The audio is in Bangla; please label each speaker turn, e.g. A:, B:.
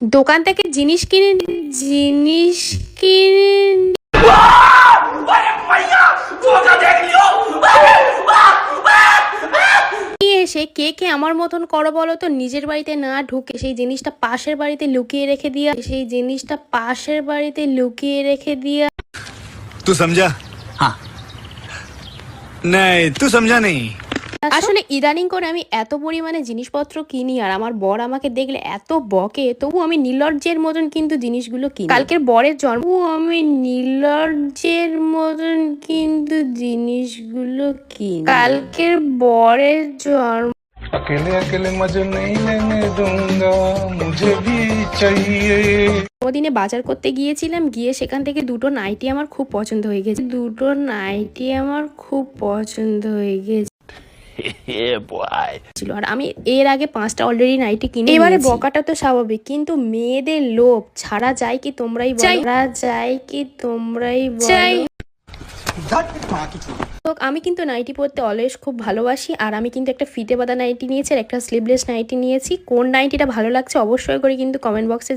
A: দোকান থেকে জিনিস কিনে নিয়ে এসে কে কে আমার মতন করো বলো তো, নিজের বাড়িতে না ঢুকে সেই জিনিসটা পাশের বাড়িতে লুকিয়ে রেখে দিয়া
B: तू समझा? हाँ नहीं तू समझा नहीं।
A: আসলে ইদানিং করে আমি এত পরিমাণে জিনিসপত্র কিনি আর আমার বর আমাকে দেখলে এত বকে, তবু আমি নির্লজ্জের মতন কিন্তু জিনিসগুলো কিনি। কালকের বরের জন্ম, আমি নির্লজ্জের মতন কিন্তু জিনিসগুলো কিনি। কালকের বরের জন্ম
C: अकेले अकेले मजे नहीं लेने दूंगा, मुझे भी चाहिए।
A: দিনে বাজার করতে গিয়েছিলাম, গিয়ে সেখান থেকে দুটো নাইটি আমার খুব পছন্দ হয়ে গেছে ছিল। আর আমি এর আগে 5টা অলরেডি নাইটি কিনে এবারে বকাটা তো স্বাভাবিক, কিন্তু মেয়েদের লোভ ছাড়া যায় কি তোমরাই বলো। তো আমি কিন্তু নাইটি পরতে অলওয়েজ খুব ভালোবাসি, আর আমি কিন্তু একটা ফিতে বাঁধা নাইটি নিয়েছি আর একটা স্লিভলেস নাইটি নিয়েছি। কোন নাইটিটা ভালো লাগছে অবশ্যই করে কিন্তু কমেন্ট বক্সে